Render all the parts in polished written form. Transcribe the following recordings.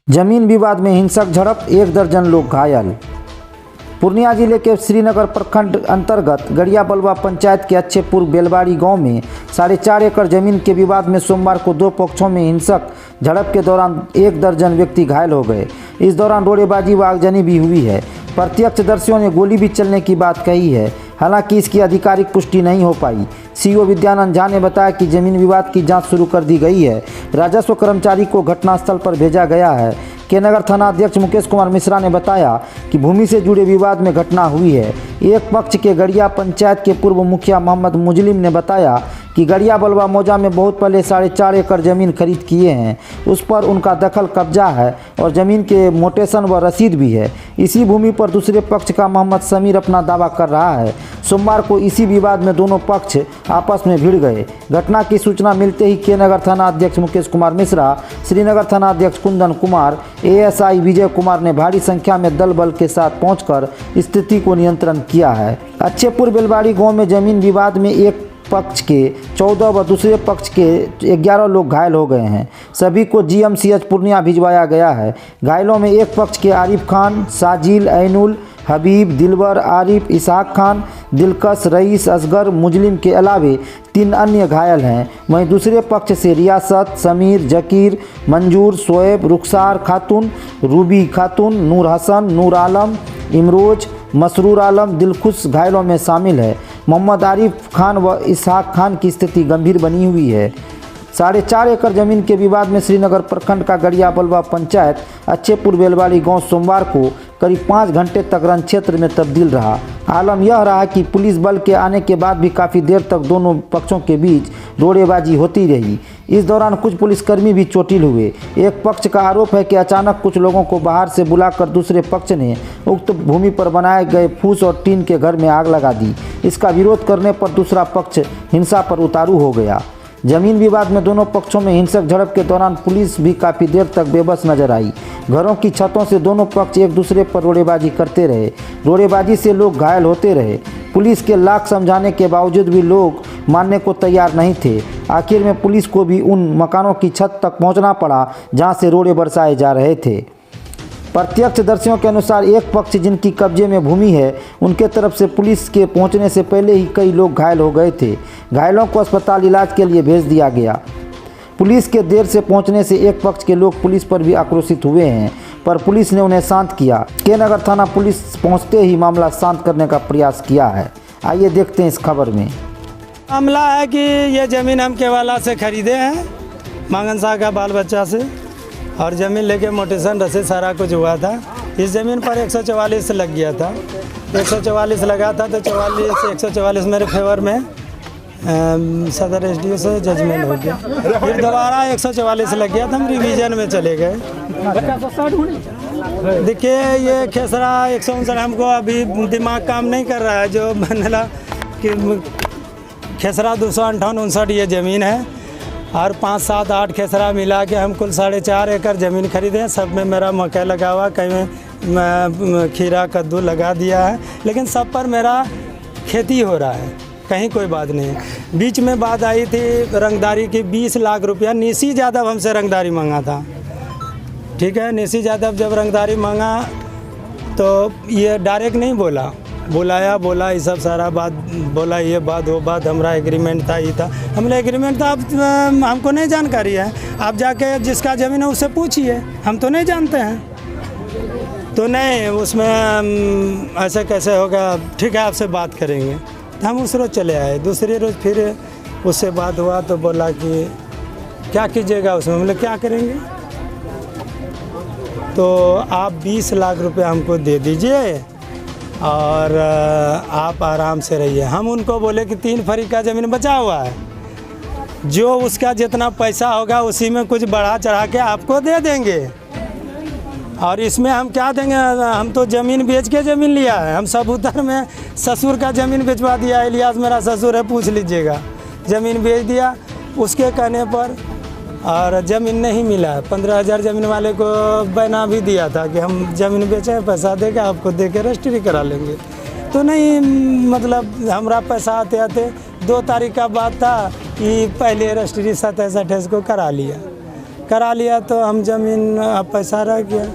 जमीन विवाद में हिंसक झड़प, 1 दर्जन लोग घायल। पूर्णिया जिले के श्रीनगर प्रखंड अंतर्गत गड़िया बलवा पंचायत के अच्छेपुर बेलबाड़ी गांव में 4.5 एकड़ जमीन के विवाद में सोमवार को 2 पक्षों में हिंसक झड़प के दौरान 1 दर्जन व्यक्ति घायल हो गए। इस दौरान रोड़ेबाजी व आगजनी भी हुई है। प्रत्यक्षदर्शियों ने गोली भी चलने की बात कही है, हालांकि इसकी आधिकारिक पुष्टि नहीं हो पाई। सीओ विद्यानंद झा ने बताया कि जमीन विवाद की जांच शुरू कर दी गई है। राजस्व कर्मचारी को घटनास्थल पर भेजा गया है। के नगर थाना अध्यक्ष मुकेश कुमार मिश्रा ने बताया कि भूमि से जुड़े विवाद में घटना हुई है। एक पक्ष के गड़िया पंचायत के पूर्व मुखिया मोहम्मद मुजलिम ने बताया कि गड़िया बलवा मौजा में बहुत पहले 4.5 एकड़ जमीन खरीद किए हैं, उस पर उनका दखल कब्जा है और जमीन के मोटेशन व रसीद भी है। इसी भूमि पर दूसरे पक्ष का मोहम्मद समीर अपना दावा कर रहा है। सोमवार को इसी विवाद में दोनों पक्ष आपस में भिड़ गए। घटना की सूचना मिलते ही के नगर थाना अध्यक्ष मुकेश कुमार मिश्रा, श्रीनगर थाना अध्यक्ष कुंदन कुमार, एएसआई विजय कुमार ने भारी संख्या में दल बल के साथ पहुंचकर स्थिति को नियंत्रण किया है। अच्छेपुर बेलबाड़ी गांव में जमीन विवाद में एक पक्ष के 14 व दूसरे पक्ष के 11 लोग घायल हो गए हैं। सभी को जीएमसीएच पूर्णिया भिजवाया गया है। घायलों में एक पक्ष के आरिफ खान, साजिल, ऐनुल, हबीब, दिलवर, आरिफ, इसहाक खान, दिलकश, रईस, असगर, मुजलिम के अलावे 3 अन्य घायल हैं। वहीं दूसरे पक्ष से रियासत, समीर, जकीर, मंजूर, शोएब, रुखसार खातून, रूबी खातून, नूर हसन, नूर आलम, इमरोज, मसरूर आलम, दिलखुश घायलों में शामिल है। मोहम्मद आरिफ खान व इसहाक खान की स्थिति गंभीर बनी हुई है। 4.5 एकड़ जमीन के विवाद में श्रीनगर प्रखंड का गड़िया बलवा पंचायत अच्छेपुर बेलबाड़ी गांव सोमवार को करीब 5 घंटे तक रण क्षेत्र में तब्दील रहा। आलम यह रहा कि पुलिस बल के आने के बाद भी काफ़ी देर तक दोनों पक्षों के बीच रोड़ेबाजी होती रही। इस दौरान कुछ पुलिसकर्मी भी चोटिल हुए। एक पक्ष का आरोप है कि अचानक कुछ लोगों को बाहर से बुलाकर दूसरे पक्ष ने उक्त भूमि पर बनाए गए फूस और टीन के घर में आग लगा दी। इसका विरोध करने पर दूसरा पक्ष हिंसा पर उतारू हो गया। जमीन विवाद में दोनों पक्षों में हिंसक झड़प के दौरान पुलिस भी काफ़ी देर तक बेबस नजर आई। घरों की छतों से दोनों पक्ष एक दूसरे पर रोड़ेबाजी करते रहे। रोड़ेबाजी से लोग घायल होते रहे। पुलिस के लाख समझाने के बावजूद भी लोग मानने को तैयार नहीं थे। आखिर में पुलिस को भी उन मकानों की छत तक पहुंचना पड़ा जहां से रोड़े बरसाए जा रहे थे। प्रत्यक्षदर्शियों के अनुसार एक पक्ष जिनकी कब्जे में भूमि है, उनके तरफ से पुलिस के पहुंचने से पहले ही कई लोग घायल हो गए थे। घायलों को अस्पताल इलाज के लिए भेज दिया गया। पुलिस के देर से पहुंचने से एक पक्ष के लोग पुलिस पर भी आक्रोशित हुए हैं, पर पुलिस ने उन्हें शांत किया। के नगर थाना पुलिस पहुंचते ही मामला शांत करने का प्रयास किया है। आइए देखते हैं इस खबर में। मामला है कि ये ज़मीन हम केवाला से खरीदे हैं, मांगन शाह का बाल बच्चा से, और ज़मीन लेके मोटेशन रसीद सारा कुछ हुआ था। इस ज़मीन पर 144 लग गया था। 144 लगा था तो 144 मेरे फेवर में सदर एसडीओ से जजमेंट हो गया। फिर दोबारा 144 लग गया था, हम रिवीजन में चले गए। देखिए ये खेसरा 159 हमको अभी दिमाग काम नहीं कर रहा है। जो बनला कि खेसरा 258-59 ये ज़मीन है और 5, 7, 8 खेसरा मिला के हम कुल 4.5 एकड़ ज़मीन खरीदे हैं। सब में मेरा मकई लगा हुआ, कहीं में खीरा कद्दू लगा दिया है, लेकिन सब पर मेरा खेती हो रहा है, कहीं कोई बात नहीं है। बीच में बात आई थी रंगदारी की, 20 लाख रुपया निशी यादव हमसे रंगदारी मांगा था। ठीक है, निशी यादव जब रंगदारी मांगा तो ये डायरेक्ट नहीं बोला, बुलाया, बोला ये सब सारा बात बोला, ये बात वो बात, हमारा एग्रीमेंट था, ये था। हमने एग्रीमेंट था, अब हमको नहीं जानकारी है। आप जाके जिसका ज़मीन है उससे पूछिए, हम तो नहीं जानते हैं। तो नहीं, उसमें ऐसे कैसे होगा, ठीक है आपसे बात करेंगे। तो हम उस रोज़ चले आए। दूसरे रोज़ फिर उससे बात हुआ तो बोला कि क्या कीजिएगा उसमें। बोले क्या करेंगे, तो आप 20 लाख रुपए हमको दे दीजिए और आप आराम से रहिए। हम उनको बोले कि 3 फरी का ज़मीन बचा हुआ है, जो उसका जितना पैसा होगा उसी में कुछ बढ़ा चढ़ा के आपको दे देंगे। और इसमें हम क्या देंगे, हम तो ज़मीन बेच के ज़मीन लिया है। हम सबूतर में ससुर का ज़मीन बेचवा दिया, इलियास मेरा ससुर है, पूछ लीजिएगा। ज़मीन बेच दिया उसके कहने पर, और ज़मीन नहीं मिला। 15,000 ज़मीन वाले को बना भी दिया था कि हम ज़मीन बेचे, पैसा देके आपको दे के रजिस्ट्री करा लेंगे। तो नहीं, मतलब हमारा पैसा आते आते 2 तारीख का बात था कि पहले रजिस्ट्री 27-28 को करा लिया। करा लिया तो हम ज़मीन पैसा रह गया।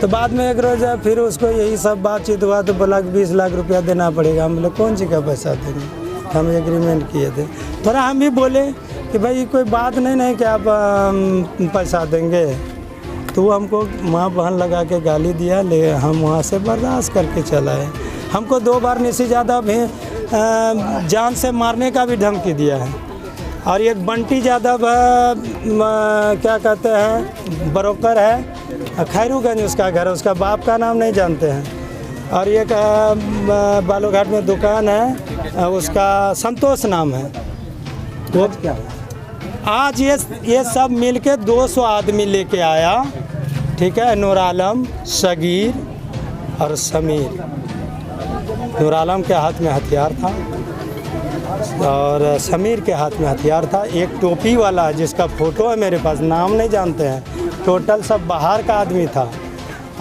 तो बाद में एक रोज़ फिर उसको यही सब बातचीत हुआ तो बोला कि 20 लाख रुपया देना पड़ेगा। हम बोले कौन सी का पैसा देंगे, हम एग्रीमेंट किए थे। थोड़ा हम भी बोले कि भाई कोई बात नहीं कि आप पैसा देंगे, तो वो हमको माँ बहन लगा के गाली दिया। ले हम वहाँ से बर्दाश्त करके चलाए। हमको 2 बार निसी यादव भी जान से मारने का भी धमकी दिया है। और एक बंटी यादव क्या कहते हैं, ब्रोकर है, खैरूगंज उसका घर है, उसका बाप का नाम नहीं जानते हैं। और एक बालूघाट में दुकान है, उसका संतोष नाम है। वो क्या आज ये सब मिलके 200 आदमी लेके आया, ठीक है। नूर आलम, सगीर और समीर। नूर आलम के हाथ में हथियार था और समीर के हाथ में हथियार था। एक टोपी वाला जिसका फ़ोटो है मेरे पास, नाम नहीं जानते हैं, टोटल सब बाहर का आदमी था।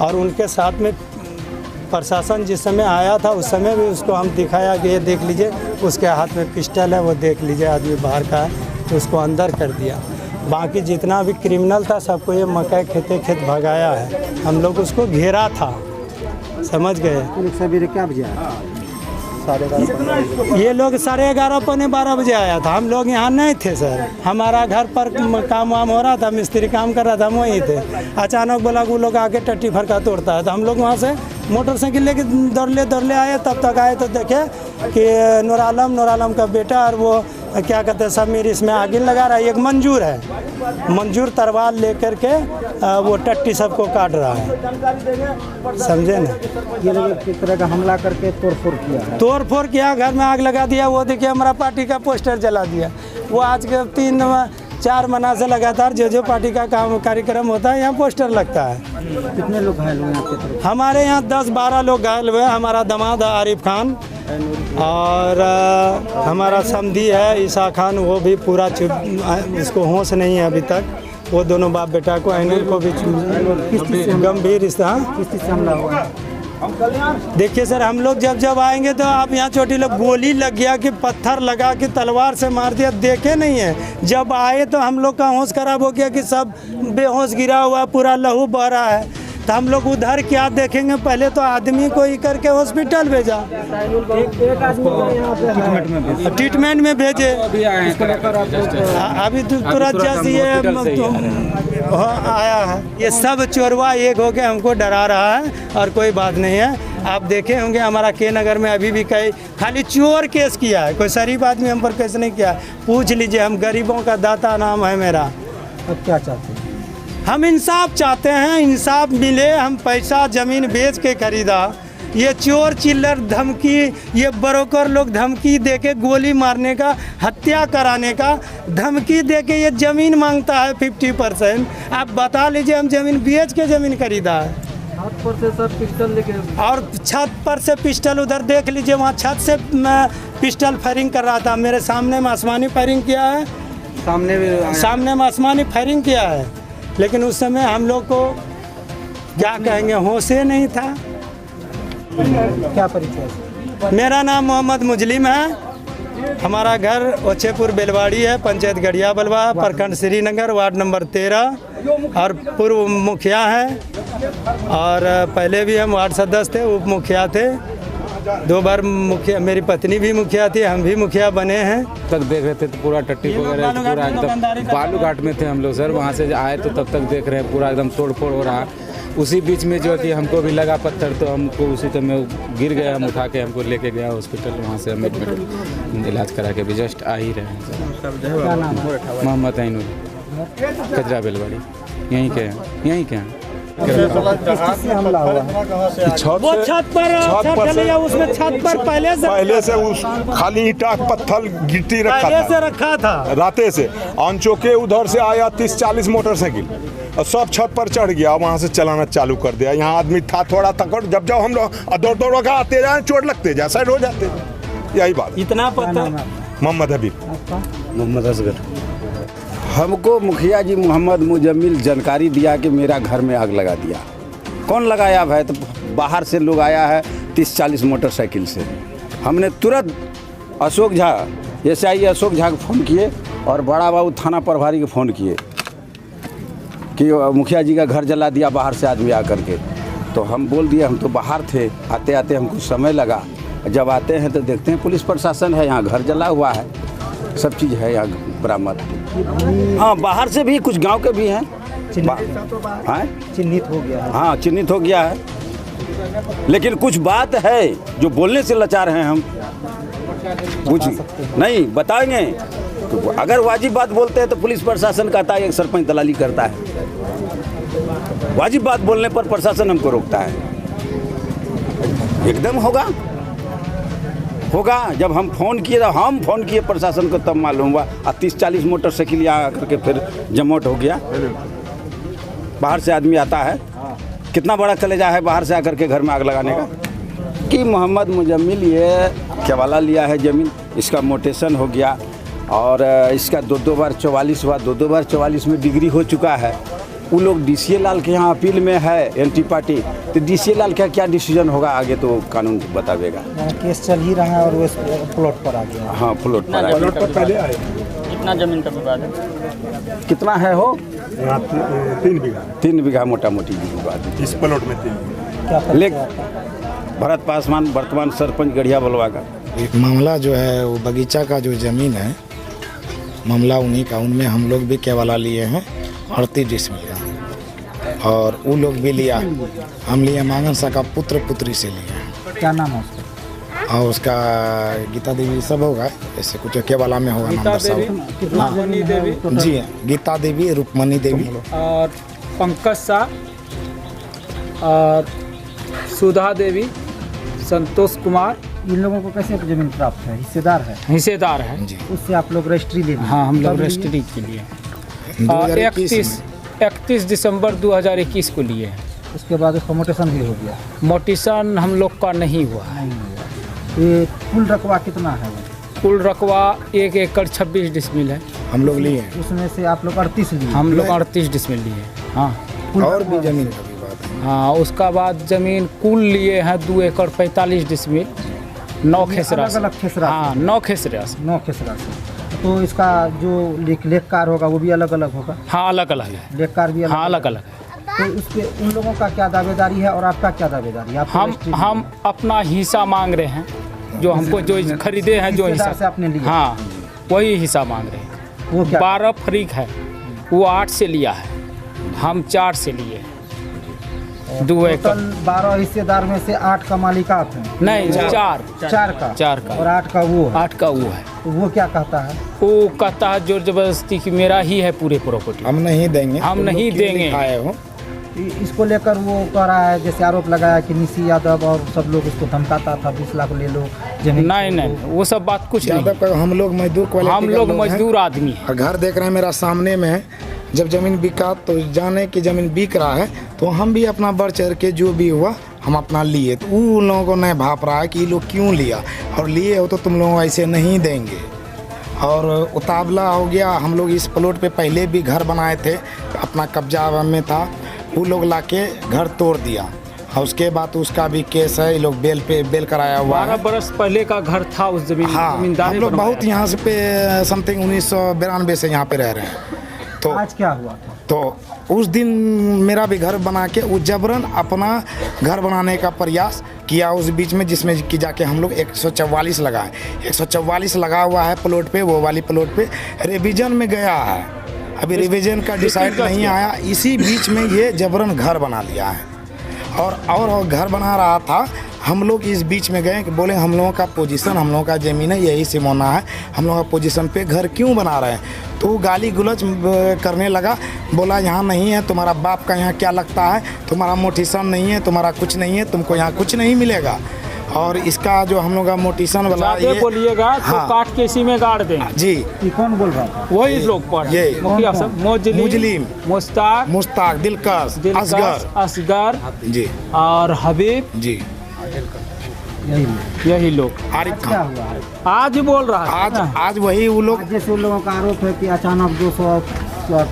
और उनके साथ में प्रशासन जिस समय आया था उस समय भी उसको हम दिखाया कि ये देख लीजिए, उसके हाथ में पिस्टल है, वो देख लीजिए आदमी बाहर का है, तो उसको अंदर कर दिया। बाकी जितना भी क्रिमिनल था सबको ये मकई खेत भगाया है। हम लोग उसको घेरा था, समझ गए। क्या बजे ये लोग 11:30 पौने 12 बजे आया था। हम लोग यहाँ नहीं थे सर, हमारा घर पर काम वाम हो रहा था, मिस्त्री काम कर रहा था, हम वहीं थे। अचानक बोला वो लोग आके टट्टी फरका तोड़ता है, तो हम लोग वहाँ से मोटरसाइकिल लेके दौड़ले आए। तब तक आए तो देखे कि नूर आलम का बेटा और वो क्या कहते हैं समीर इसमें आगे लगा रहा है। एक मंजूर है, मंजूर तलवार लेकर के वो टट्टी सबको काट रहा है, समझे ना। ये लोग किस तरह का हमला करके तोड़फोड़ किया, घर में आग लगा दिया। वो देखिए हमारा पार्टी का पोस्टर जला दिया। वो आज के 3-4 महीना से लगातार जो पार्टी का कार्यक्रम होता है यहाँ पोस्टर लगता है। कितने लोग घायल हुए आपके तरफ? हमारे यहाँ 10-12 लोग घायल हुए। हमारा दामाद आरिफ खान और हमारा समधी है ईसा खान, वो भी पूरा उसको होश नहीं है अभी तक। वो दोनों बाप बेटा को, ऐनुल को भी गंभीर हमला हुआ। देखिए सर, हम लोग जब आएंगे तो आप यहाँ छोटी लोग गोली लग गया कि पत्थर लगा कि तलवार से मार दिया, देखे नहीं है। जब आए तो हम लोग का होश खराब हो गया कि सब बेहोश गिरा हुआ, पूरा लहू बह रहा है। तो हम लोग उधर क्या देखेंगे, पहले तो आदमी को ही करके हॉस्पिटल भेजा, ट्रीटमेंट में भेजे। अभी तुरंत जैसे ये आया है, ये सब चोरवा एक होके हमको डरा रहा है और कोई बात नहीं है। आप देखे होंगे हमारा के नगर में अभी भी कई खाली चोर केस किया है, कोई शरीफ आदमी हम पर केस नहीं किया। पूछ लीजिए, हम गरीबों का दाता नाम है मेरा। अब क्या चाहते हैं? हम इंसाफ चाहते हैं, इंसाफ मिले। हम पैसा ज़मीन बेच के खरीदा, ये चोर चिल्लर धमकी, ये ब्रोकर लोग धमकी देके गोली मारने का, हत्या कराने का धमकी देके ये ज़मीन मांगता है 50%। आप बता लीजिए, हम ज़मीन बेच के ज़मीन खरीदा है। छत पर से सर पिस्टल लेके, और छत पर से पिस्टल, उधर देख लीजिए, वहाँ छत से पिस्टल फायरिंग कर रहा था। मेरे सामने में आसमानी फायरिंग किया है, सामने में आसमानी फायरिंग किया है। लेकिन उस समय हम लोग को क्या कहेंगे, होशे नहीं था। क्या परिचय? मेरा नाम मोहम्मद मुजलिम है। हमारा घर ओछेपुर बेलवाड़ी है, पंचायत गड़िया बलवा, प्रखंड श्रीनगर, वार्ड नंबर 13। और पूर्व मुखिया है और पहले भी हम वार्ड सदस्य थे, उप मुखिया थे। 2 बार मुखिया, मेरी पत्नी भी मुखिया थी, हम भी मुखिया बने हैं। तक देख रहे थे तो पूरा टट्टी वगैरह पूरा एकदम बालूघाट में थे हम लोग सर। वहाँ से आए तो तब तक देख रहे हैं पूरा एकदम तोड़फोड़ हो रहा। उसी बीच में जो कि हमको भी लगा पत्थर, तो हमको उसी समय गिर गया, हम उठा के हमको लेके गया हॉस्पिटल। वहाँ से हम एडमिट इलाज करा के भी जस्ट आ ही रहे हैं सर। मोहम्मद ऐनुल, कचरा बेलवाड़ी, यहीं के हैं। हमला हुआ है? छत पर उसमें छत पर पहले से उस खाली ईंटा पत्थर गिट्टी रखा था राते से। अंचो के उधर से आया 30-40 मोटरसाइकिल और सब छत पर चढ़ गया, वहाँ से चलाना चालू कर दिया। यहाँ आदमी था थोड़ा तकड़, जब हम लोग दौड़ के आते जाए, चोट लगते जाए, साइड हो जाते, यही बात। इतना पता। मोहम्मद हबीब, मोहम्मद असगर। हमको मुखिया जी मोहम्मद मुजम्मिल जानकारी दिया कि मेरा घर में आग लगा दिया। कौन लगाया भाई? तो बाहर से लोग आया है 30-40 मोटरसाइकिल से। हमने तुरंत अशोक झा, SI अशोक झा को फ़ोन किए और बड़ा बाबू थाना प्रभारी को फ़ोन किए। कि मुखिया जी का घर जला दिया बाहर से आदमी आकर के। तो हम बोल दिए हम तो बाहर थे, आते आते हमको समय लगा। जब आते हैं तो देखते हैं पुलिस प्रशासन है यहाँ, घर जला हुआ है, सब चीज़ है यहाँ बरामद। हाँ, बाहर से भी कुछ गांव के भी हैं। हाँ, चिन्हित हो गया है। हाँ, चिन्हित हो गया है, लेकिन कुछ बात है जो बोलने से लाचार हैं हम। कुछ नहीं बताएंगे तो अगर वाजिब बात बोलते हैं तो पुलिस प्रशासन कहता है एक सरपंच दलाली करता है। वाजिब बात बोलने पर प्रशासन हमको रोकता है। एकदम होगा जब हम फ़ोन किए प्रशासन को, तब मालूम हुआ। 30-40 मोटरसाइकिल यहाँ आकर के फिर जमौट हो गया। बाहर से आदमी आता है, कितना बड़ा कलेजा है बाहर से आकर के घर में आग लगाने का। कि मोहम्मद मुजम्मिल ये केवाला लिया है ज़मीन, इसका मोटेशन हो गया और इसका 2 बार 44 हुआ, 2 बार 44 में डिग्री हो चुका है। वो लोग डीसीए लाल के यहाँ अपील में है, एंटी पार्टी। तो डीसीए लाल का क्या डिसीजन होगा आगे तो कानून बतावेगा। केस चल ही रहा है और वो प्लॉट पर आ गया। हाँ, प्लॉट पर आ गया। पहले आए कितना जमीन का विवाद है? कितना है हो? यहाँ 3 बीघा, 3 बीघा मोटा मोटी विवाद है इस प्लॉट में 3 बीघा। लेक भरत पासवान वर्तमान सरपंच गढ़िया बलवा का। मामला जो है वो बगीचा का जो ज़मीन है, मामला उन्हीं का। उनमें हम लोग भी केवाला लिए हैं 38 डिसमिल का, और वो लोग भी लिया। हम लिए मांगन सा का पुत्री से लिए। क्या नाम है उसका? और उसका गीता देवी सब होगा, ऐसे कुछ केवाला में होगा नाम सब। रुक्मणी देवी, जी, गीता देवी, रुक्मणी देवी और पंकज शाह और सुधा देवी, संतोष कुमार। इन लोगों को कैसे जमीन प्राप्त है? हिस्सेदार है जी। उससे आप लोग रजिस्ट्री ले? हाँ, हम लोग रजिस्ट्री के लिए 31 दिसंबर 2021 को लिए हैं। उसके बाद उसका मोटेशन भी हो गया? मोटिशन हम लोग का नहीं हुआ है। ये कुल रकबा कितना है? कुल रकबा 1 एकड़ 26 डिसमिल है। हम लोग लिए हैं। उसमें से आप लोग 38 लिए? हम लोग 38 डिसमिल लिए। हाँ, और भी ज़मीन का विवाद है। हाँ, उसका बाद ज़मीन कुल लिए हैं 2 एकड़ 45 डिसमिल, 9 खेसरा से। अलग खेसरा? हाँ, 9 खेसरा से। 9 खेसरा से। तो इसका जो लेखकार होगा वो भी अलग अलग होगा? हाँ, अलग अलग है। लेखकार भी अलग? हाँ, अलग अलग है। तो उसके उन लोगों का क्या दावेदारी है और आपका क्या दावेदारी है? हम अपना हिस्सा मांग रहे हैं, जो हमको जो खरीदे हैं, जो हिस्सा से आपने लिया। हाँ, वही हिस्सा मांग रहे हैं। वो क्या? 12 फरीक है, वो 8 से लिया है, हम 4 से लिए। 2 एकड़। 12 हिस्सेदार में से 8 का मालिक आप हैं? नहीं, 4 का और 8 का वो? 8 का वो है। तो वो क्या कहता है? वो कहता है जोर जबरदस्ती कि मेरा ही है पूरे प्रॉपर्टी, हम नहीं देंगे, हम नहीं देंगे। आए हो इसको लेकर वो कह रहा है, जैसे आरोप लगाया कि निशी यादव और सब लोग उसको धमकाता था 20 लाख ले लो जमीन। नहीं, वो सब बात कुछ नहीं। हम लोग मजदूर क्वालिटी हम लोग मजदूर आदमी हैं। और घर देख रहे हैं मेरा सामने में है। जब ज़मीन बिका तो जाने की ज़मीन बिक रहा है तो हम भी अपना बढ़ चढ़ के जो भी हुआ हम अपना लिए। तो उन लोगों को नहीं भाप रहा है कि ये लोग क्यों लिया, और लिए हो तो तुम लोग ऐसे नहीं देंगे। और उतावला हो गया। हम लोग इस प्लॉट पे पहले भी घर बनाए थे, अपना कब्जा में था, वो लोग लाके घर तोड़ दिया। और उसके बाद उसका भी केस है, ये लोग बेल कराया हुआ है। 12 बरस पहले का घर था उस जमीन। हाँ, हम लोग बहुत यहाँ से पे समथिंग 1992 से यहाँ पे रह रहे हैं। तो आज क्या हुआ था? तो उस दिन मेरा भी घर बना के वो जबरन अपना घर बनाने का प्रयास किया उस बीच में, जिसमें कि जाके हम लोग 144 लगाए। 144 लगा हुआ है प्लॉट पे, वो वाली प्लॉट पे रिवीजन में गया है। अभी रिवीजन का डिसाइड नहीं आया, इसी बीच में ये जबरन घर बना लिया है। और घर बना रहा था, हम लोग इस बीच में गए कि बोले हम लोगों का पोजीशन, हम लोगों का ज़मीन है, यही सिमोना है, हम लोगों का पोजीशन पे घर क्यों बना रहे हैं। तो वो गाली गुलज करने लगा, बोला यहाँ नहीं है, तुम्हारा बाप का यहाँ क्या लगता है, तुम्हारा मोटिशन नहीं है, तुम्हारा कुछ नहीं है, तुमको यहाँ कुछ नहीं मिलेगा। और इसका जो हम लोग का मोटिशन वाला ये बोलिएगा तो काट के इसी में गाड़ देंगे। जी, ये कौन बोल रहा था? वही लोग पर ये मुखिया सब, मुजलिम, मुश्ताक, दिलकश, असगर जी और हबीब जी, यही लोग। आरिफ क्या खान हुआ है? आज बोल रहा है आज वही वो लोग। जैसे उन लोगों का आरोप है कि अचानक 200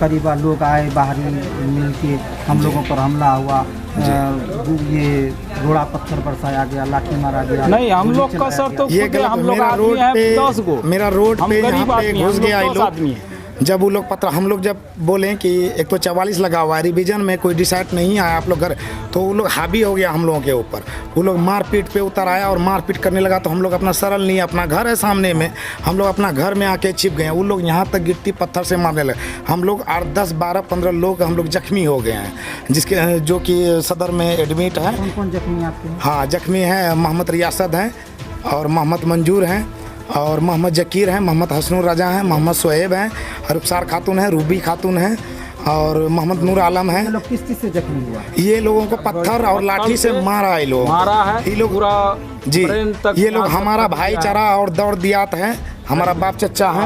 करीब लोग आए बाहरी मिल के, हम लोगों पर हमला हुआ, ये घोड़ा पत्थर बरसाया गया, लाठी मारा गया। नहीं, हम लोग का सर तो ये हम लोग मेरा आदमी रोड हैं पे 10 गो। मेरा रोड हम पे गरीब यहाँ पे आदमी घुस हैं, गया हम ये लोग लोग। आदमी हैं। जब वो लोग पत्र हम लोग जब बोले कि 144 लगा हुआ है, रिवीजन में कोई डिसाइड नहीं आया आप लोग घर, तो वो लोग हावी हो गया हम लोगों के ऊपर। वो लोग मारपीट पे उतर आया और मारपीट करने लगा। तो हम लोग अपना सरल नहीं, अपना घर है सामने में, हम लोग अपना घर में आके छिप गए। वो लोग यहाँ तक गिट्टी पत्थर से मारने लगे। हम लोग 8, 10, 12, 15 लोग हम लोग जख्मी हो गए हैं, जिसके जो कि सदर में एडमिट है। कौन कौन जख्मी आपके? हाँ, जख्मी हैं मोहम्मद रियासत हैं और मोहम्मद मंजूर हैं और मोहम्मद जकीर हैं, मोहम्मद हसनुर रजा हैं, मोहम्मद सोहेब हैं, रुखसार खातून हैं, रूबी खातून हैं और मोहम्मद नूर आलम हैं। ये लोग किस चीज़ से जख्मी हुआ? ये लोगों को पत्थर और लाठी से मारा है। लोग मारा है, ये लोग पूरा जी, ब्रेन तक ये लोग हमारा भाईचारा और दौड़ दियात है, हमारा बाप चचा है।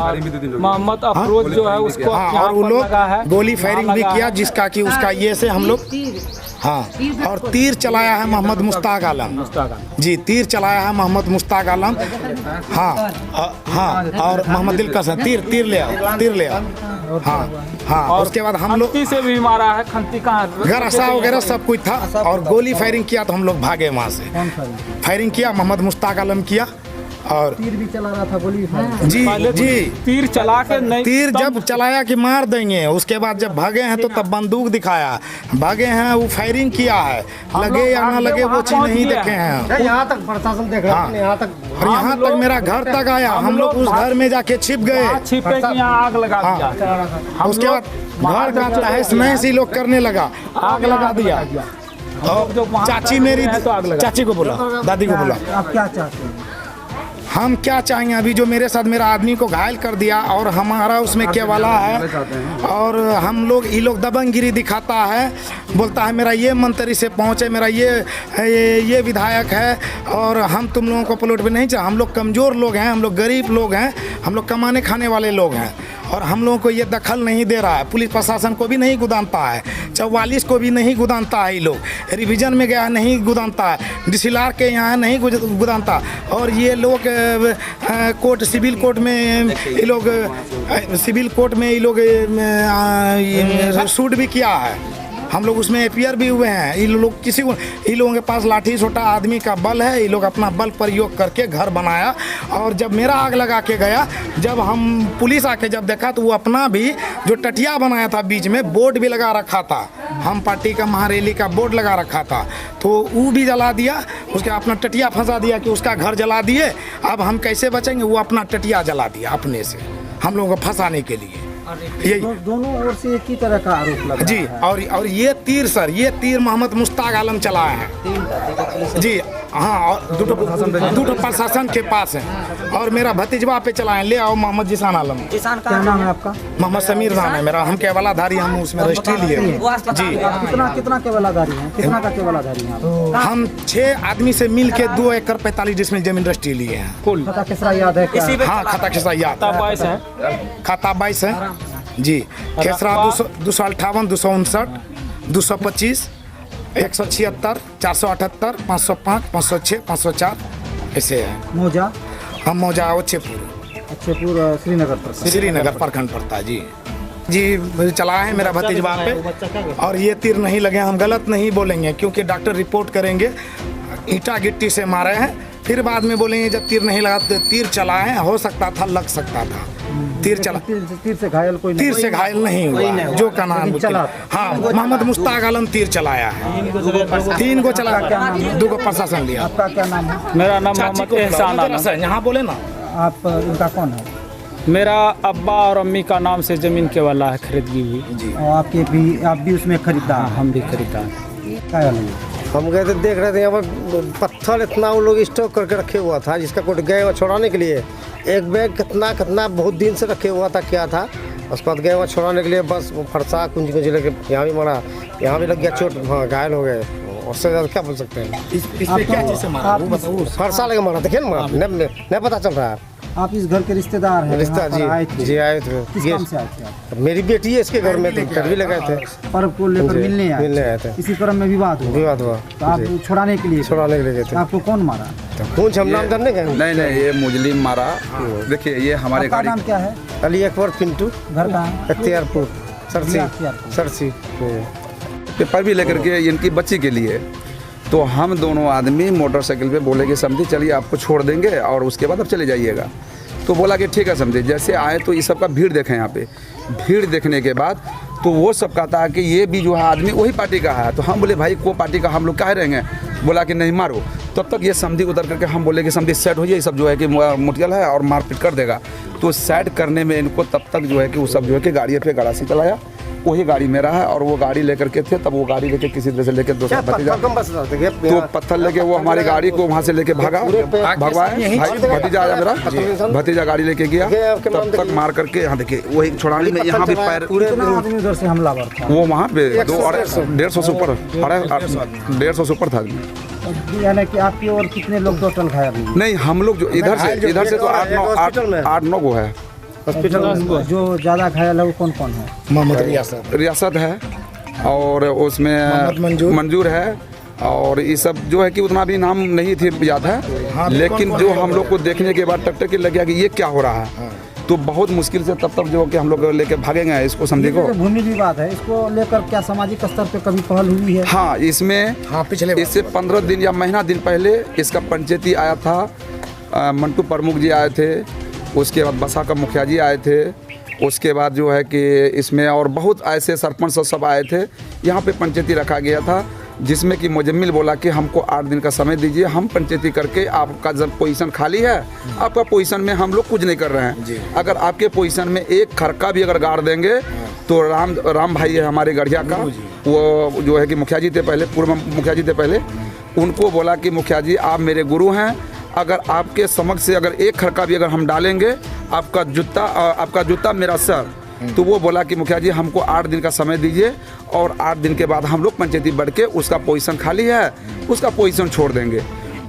मोहम्मद अफरोज जो है उसको हाँ, यहाँ और वो पर लोग लगा है, गोली फायरिंग भी लगा किया, है। जिसका कि उसका ये से हम लोग हाँ, और तीर चलाया है मोहम्मद मुश्ताक आलम जी, तीर चलाया है मोहम्मद मुश्ताक आलम। हाँ हाँ, और मोहम्मद दिलकश है, तीर ले आओ, तीर ले आओ। हाँ हाँ, और उसके बाद हम लोग खंती से भी मारा है, खंती कहाँ गरसा वगैरह सब कुछ था और गोली फायरिंग किया तो हम लोग भागे वहाँ से। फायरिंग किया, मोहम्मद मुश्ताक आलम किया और तीर भी चला रहा था, गोली जी जी, तीर चला के नहीं, तीर जब चलाया कि मार देंगे, उसके बाद जब भागे हैं तो तब बंदूक दिखाया, भागे हैं वो फायरिंग किया है, लगे या ना लगे वो चीज नहीं देखे हैं। यहाँ तक प्रशासन देख रहा है, यहाँ तक और यहाँ तक मेरा घर तक आया, हम लोग उस घर में जाके छिप गए। छिपे कि यहाँ आग लगा दिया। उसके बाद घर का तहस नहस ही लोग करने लगा, आग लगा दिया। और चाची मेरी, चाची को बोला, दादी को बोला। आप क्या चाहते हैं? हम क्या चाहेंगे, अभी जो मेरे साथ मेरा आदमी को घायल कर दिया और हमारा उसमें केवला है, और हम लोग ये लोग दबंगगिरी दिखाता है, बोलता है मेरा ये मंत्री से पहुँचे, मेरा ये विधायक है और हम तुम लोगों को प्लॉट पे नहीं चाहिए। हम लोग कमज़ोर लोग हैं, हम लोग गरीब लोग हैं, हम लोग कमाने खाने वाले लोग हैं और हम लोगों को ये दखल नहीं दे रहा है। पुलिस प्रशासन को भी नहीं गुदानता है, 44 को भी नहीं गुदानता है, ये लोग रिवीजन में गया नहीं गुदानता है, DCLR के यहाँ नहीं गुदानता। और ये लोग कोर्ट, सिविल कोर्ट में ये लोग, सिविल कोर्ट में ये लोग शूट भी किया है, हम लोग उसमें एपीआर भी हुए हैं। ये लोग किसी को, ये लोगों के पास लाठी छोटा आदमी का बल है, ये लोग अपना बल प्रयोग करके घर बनाया। और जब मेरा आग लगा के गया, जब हम पुलिस आके जब देखा तो वो अपना भी जो टटिया बनाया था बीच में, बोर्ड भी लगा रखा था, हम पार्टी का महारैली का बोर्ड लगा रखा था, तो वो भी जला दिया। उसके अपना टटिया फंसा दिया कि उसका घर जला दिए, अब हम कैसे बचेंगे, वो अपना टटिया जला दिया अपने से हम लोगों को फंसाने के लिए। ये दोनों ओर से एक ही तरह का आरोप लगा जी, और ये तीर सर, ये तीर मोहम्मद मुश्ताक आलम चलाया है जी। हाँ, और दूटो प्रशासन के पास है और मेरा भतीजवा पे चलाए, ले आओ मोहम्मद जिसान आलम। क्या नाम है आपका? मोहम्मद समीर नाम है मेरा, हम केवलाधारी, हम उसमें रजिस्ट्री लिए जी। कितना केवलाधारी है? कितना का केवलाधारी है आप? हम 6 आदमी से मिल के 2 एकड़ 45 डिसमिल जमीन रजिस्ट्री लिए हैं। कुल खाता किसरा याद है क्या? हाँ, खाता खिसा याद, 22 है, खाता 22 है जी। खेसरा 258, 259, 225, 176, 478, 505, 506, 504 ऐसे है। मौजा? हम मौजा अच्छेपुर श्रीनगर श्रीनगर प्रखंड पड़ता है जी। जी चलाए हैं मेरा भतीजवा पे, और ये तीर नहीं लगे, हम गलत नहीं बोलेंगे क्योंकि डॉक्टर रिपोर्ट करेंगे, ईंटा गिट्टी से मारे हैं, फिर बाद में बोलेंगे जब तीर नहीं लगा तो तीर चलाए हैं, हो सकता था, लग सकता था। तीर चला, तीर से घायल कोई तीर से घायल नहीं हुआ, जो का नाम चला। हाँ, मोहम्मद मुश्ताक आलम तीर चलाया है, 3 को चला, 2 को प्रशासन लिया। आपका क्या नाम है? मेरा नाम मोहम्मद एहसान आलम। यहाँ बोले ना, आप इनका कौन है? मेरा अब्बा और अम्मी का नाम से जमीन के वाला है, खरीदी हुई। और आप भी उसमें खरीदार? हम भी खरीदार। क्या हाल है? हम गए थे, देख रहे थे यहाँ पर पत्थर इतना वो लोग स्टॉक करके रखे हुआ था, जिसका कोई गए वहाँ छोड़ाने के लिए एक बैग कितना बहुत दिन से रखे हुआ था, क्या था, उसके बाद गए वहाँ छोड़ाने के लिए, बस वो फरसा कुंजी लेके यहाँ भी मरा, यहाँ भी लग गया चोट, हाँ घायल हो गए, उससे ज़्यादा क्या बोल सकते हैं। इस पे क्या चीज़ से मारा? फरसा लगे मारा, देखिए ना, नहीं पता चल रहा है। आप इस घर के रिश्तेदार हैं? रिश्ता जी आए थे? जी आए थे। किस काम से आए थे आप? मेरी बेटी है, इसके घर में थे, भी लगाए थे, पर्व को लेकर मिलने आए थे। इसी क्रम में विवाद हुआ, तो आप छुड़ाने के लिए गए थे। आपको कौन मारा? पूछ हम नाम जानने गए? नहीं, ये मुजलिम मारा। देखिए ये हमारे आपका नाम क्या है? अली अकबर पिंटू। घर कहाँ है? अख्तियारपुर, सरसी। पेपर भी लेकर के इनकी बच्ची के लिए, तो हम दोनों आदमी मोटरसाइकिल पे बोले कि समझी चलिए आपको छोड़ देंगे और उसके बाद अब चले जाइएगा। तो बोला कि ठीक है समझे। जैसे आए तो ये सब का भीड़ देखें यहाँ पे, भीड़ देखने के बाद तो वो सब कहता है कि ये भी जो है आदमी वही पार्टी का है। तो हम बोले भाई को पार्टी का हम लोग कह रहेंगे, बोला कि नहीं मारो। तब तक ये समझी उतर करके हम बोले कि समझी सेट हो जाए, ये सब जो है कि मुठियल है और मारपीट कर देगा। तो सेट करने में इनको तब तक जो है कि वो सब जो है कि गाड़ी पे गड़ासी चलाया, वही गाड़ी मेरा है और वो गाड़ी लेकर के थे। तब वो गाड़ी लेके किसी तरह से लेके दूसरा भतीजा, तो पत्थर लेके वो हमारी गाड़ी को वहाँ से लेके भागा, भगवाए भाई भतीजा आया मेरा, भतीजा गाड़ी लेके गया। तब तक मार करके यहाँ देखिए वही छोड़ाने में यहाँ भी पैर, उधर से हमलावर था वो वहाँ पे 150 से ऊपर, 150 से ऊपर था आदमी। यानी कि आपकी और कितने लोग टोटल घायल हुए? नहीं हम लोग जो इधर से तो 8-9 को है हॉस्पिटल। जो ज़्यादा घायल है वो कौन कौन है? मोहम्मद रियासत है और उसमें मंजूर है और ये सब जो है कि उतना भी नाम नहीं थी याद है। लेकिन जो हम लोग को देखने के बाद टक लग गया कि ये क्या हो रहा है। तो बहुत मुश्किल से तब तक जो कि हम लोग लेके भागेंगे इसको समझे को। भूमि विवाद है, इसको लेकर क्या सामाजिक स्तर पे कभी पहल हुई है? हाँ इसमें इससे 15 दिन या महीना दिन पहले इसका पंचायती आया था, मंटू प्रमुख जी आए थे, उसके बाद बसा का मुखिया जी आए थे, उसके बाद जो है कि इसमें और बहुत ऐसे सरपंच सब आए थे। यहाँ पे पंचायती रखा गया था जिसमें कि मुजम्मिल बोला कि हमको 8 दिन का समय दीजिए, हम पंचायती करके आपका जब पोजीशन खाली है, आपका पोजीशन में हम लोग कुछ नहीं कर रहे हैं। अगर आपके पोजीशन में एक खरका भी अगर गाड़ देंगे तो राम भाई है हमारे गढ़िया का, वो जो है कि मुखिया जी थे पहले, पूर्व मुखिया जी थे पहले, उनको बोला कि मुखिया जी आप मेरे गुरु हैं, अगर आपके समक्ष से अगर एक खरका भी अगर हम डालेंगे आपका जूता मेरा सर। तो वो बोला कि मुखिया जी हमको 8 दिन का समय दीजिए और 8 दिन के बाद हम लोग पंचायती बढ़ के उसका पोजीशन खाली है उसका पोजीशन छोड़ देंगे।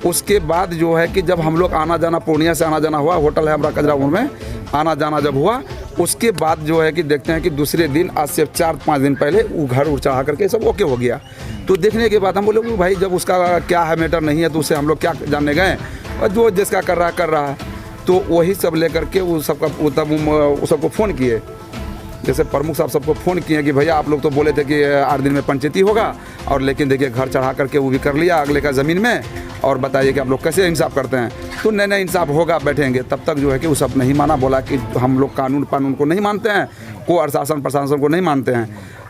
उसके बाद जो है कि जब हम लोग आना जाना पूर्णिया से आना जाना हुआ, होटल है हमारा कजरापुर में, आना जाना जब हुआ उसके बाद जो है कि देखते हैं कि दूसरे दिन आज से 4-5 दिन पहले वो घर उड़ चढ़ा करके सब ओके हो गया। तो देखने के बाद हम बोले भाई जब उसका क्या है मैटर नहीं है तो उससे हम लोग क्या जानने गए, और जो जिसका कर रहा है। तो वही सब लेकर के वो सबको फ़ोन किए, जैसे प्रमुख साहब सबको फ़ोन किए कि भैया आप लोग तो बोले थे कि 8 दिन में पंचायती होगा, और लेकिन देखिए घर चढ़ा करके वो भी कर लिया अगले का ज़मीन में, और बताइए कि आप लोग कैसे इंसाफ करते हैं। तो नहीं इंसाफ होगा बैठेंगे। तब तक जो है कि वो सब नहीं माना, बोला कि हम लोग कानून को नहीं मानते हैं, को प्रशासन को नहीं मानते हैं।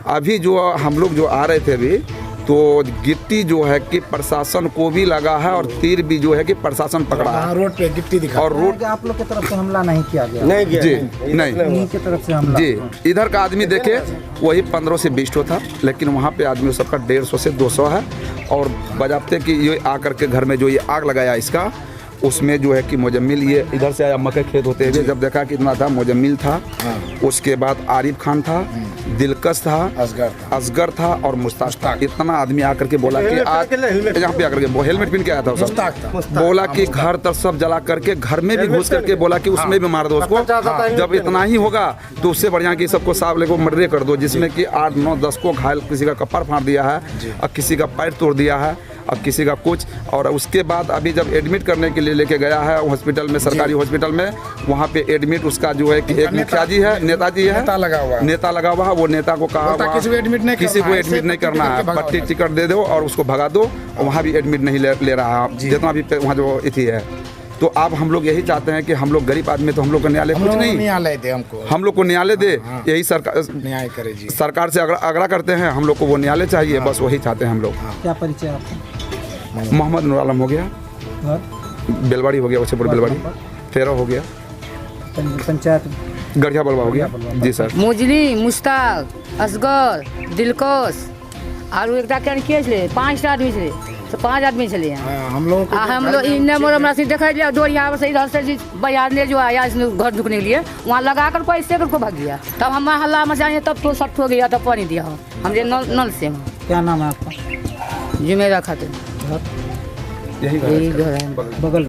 अभी जो हम लोग जो आ रहे थे अभी तो गिट्टी जो है कि प्रशासन को भी लगा है और तीर भी जो है कि प्रशासन पकड़ा है। रोड पे गिट्टी दिखा और रोड आप लोग की तरफ से हमला नहीं किया गया? नहीं किया जी नहीं की तरफ से हमला जी। इधर का आदमी देखे वही 15 से 20 था, लेकिन वहाँ पे आदमी सबका 150 से 200 है। और बजाते कि ये आकर के घर में जो ये आग लगाया इसका, उसमें जो है कि मुजम्मिल ये इधर से आया मकई खेत होते हुए, जब देखा कि इतना था मुजम्मिल था, उसके बाद आरिफ खान था, दिलकश था, असगर था और मुश्ताक था। इतना आदमी आकर के बोला कि आज यहाँ पे आकर के हेलमेट पहन के आया था उसका, बोला कि घर तक सब जला करके घर में भी घुस करके बोला कि उसमें भी मार दो उसको। जब इतना ही होगा तो उससे बढ़िया कि सबको साफ लेको मर्डर कर दो, जिसमें कि 8, 9, 10 को घायल, किसी का कपार फाड़ दिया है और किसी का पैर तोड़ दिया है और किसी का कुछ। और उसके बाद अभी जब एडमिट करने के लिए लेके गया है हॉस्पिटल में, सरकारी हॉस्पिटल में, वहाँ पे एडमिट उसका जो है कि एक मुखिया जी है, नेताजी है, नेता लगा हुआ है। वो नेता को कहा किसी को एडमिट नहीं करना है, पट्टी टिकट दे दो और उसको भगा दो, और वहाँ भी एडमिट नहीं ले रहा है जितना भी वहाँ जो इथी है। तो अब हम लोग यही चाहते हैं कि हम लोग गरीब आदमी, तो हम लोग को न्यायालय कुछ नहीं, न्यायालय दे हमको, हम लोग को न्यायालय दे, यही सरकार न्याय करे जी। सरकार से आग्रह करते हैं, हम लोग को वो न्यायालय चाहिए, बस वही चाहते हैं हम लोग। क्या परिचय आपका? मोहम्मद नूर आलम हो गया, बेलवाड़ी हो गया, वसीपुर बेलवाड़ी, 13 हो गया, पंचायत गढ़िया बलवा हो गया जी सर। मुजली, मुश्ताक, असगर, दिलकश और एक किए 5 आदमी छे, तो 5 आदमी चले हम लोग इन्ने मोर हमरा से देखा लिया डोर यहाँ से इधर से बयान ने जो आया इसमें घर ढुकने के लिए, वहाँ लगा कर पैसे को भाग गया। तब हम हल्ला मचाए, तब तो सब हो गया, तब पानी दिया हमरे नल से। क्या नाम है आपका? जुमेरा खातून, यही घर है बगल